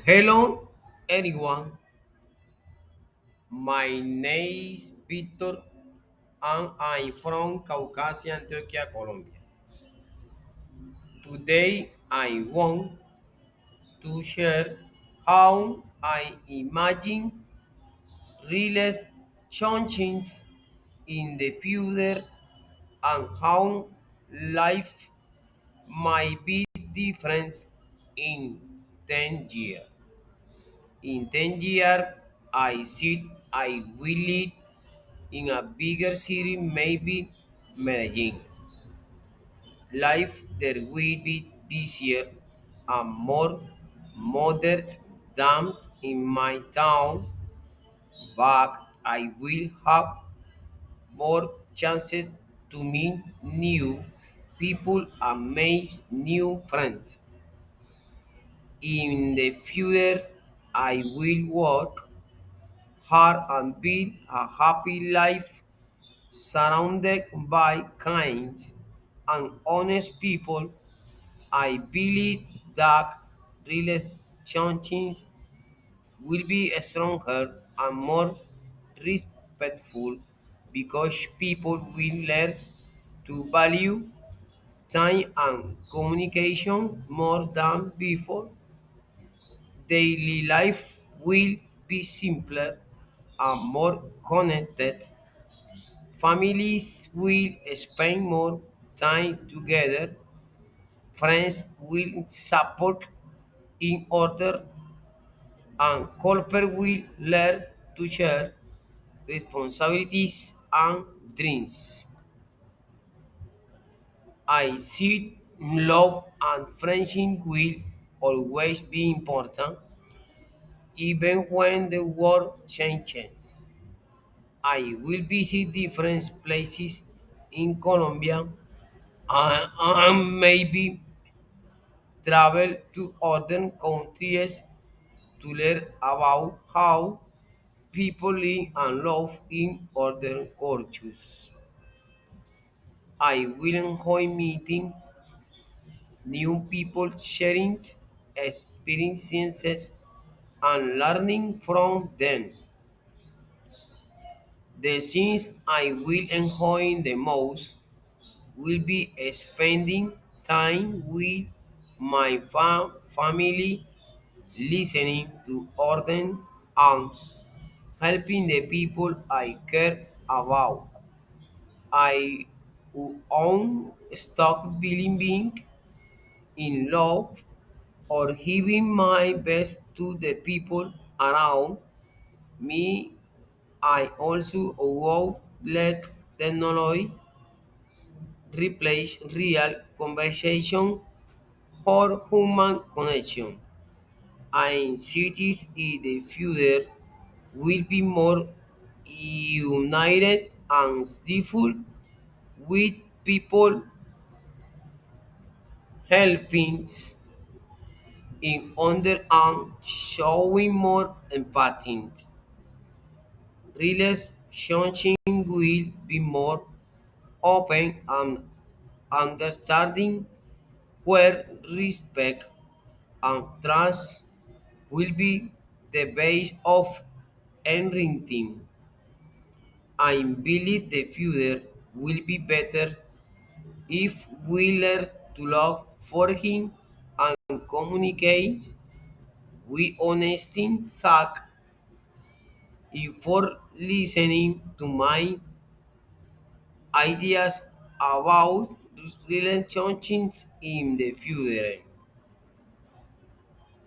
Hello, everyone. My name is Victor, and I'm from Caucasia, Antioquia, Colombia. Today, I want to share how I imagine real changes in the future and how life might be different in 10 years. In 10 years, I see I will live in a bigger city, maybe Medellin. Life there will be busier and more modern than in my town, but I will have more chances to meet new people and make new friends. In the future, I will work hard and build a happy life surrounded by kind and honest people. I believe that relationships will be stronger and more respectful because people will learn to value time and communication more than before. Daily life will be simpler and more connected. Families will spend more time together. Friends will support in order, and Colper will learn to share responsibilities and dreams. I see love and friendship will always be important, even when the world changes. I will visit different places in Colombia and maybe travel to other countries to learn about how people live and love in other cultures. I will enjoy meeting new people, sharing experiences, and learning from them. The things I will enjoy the most will be spending time with my family, listening to others, and helping the people I care about. I own stop believing in love or giving my best to the people around me. I also won't let technology replace real conversation or human connection. And cities in the future will be more united and skillful with people helping in other and showing more empathy. Relationship will be more open and understanding where respect and trust will be the base of everything. I believe the future will be better if we learn to love for him and communicate with honesty. Zach, for listening to my ideas about relationships in the future.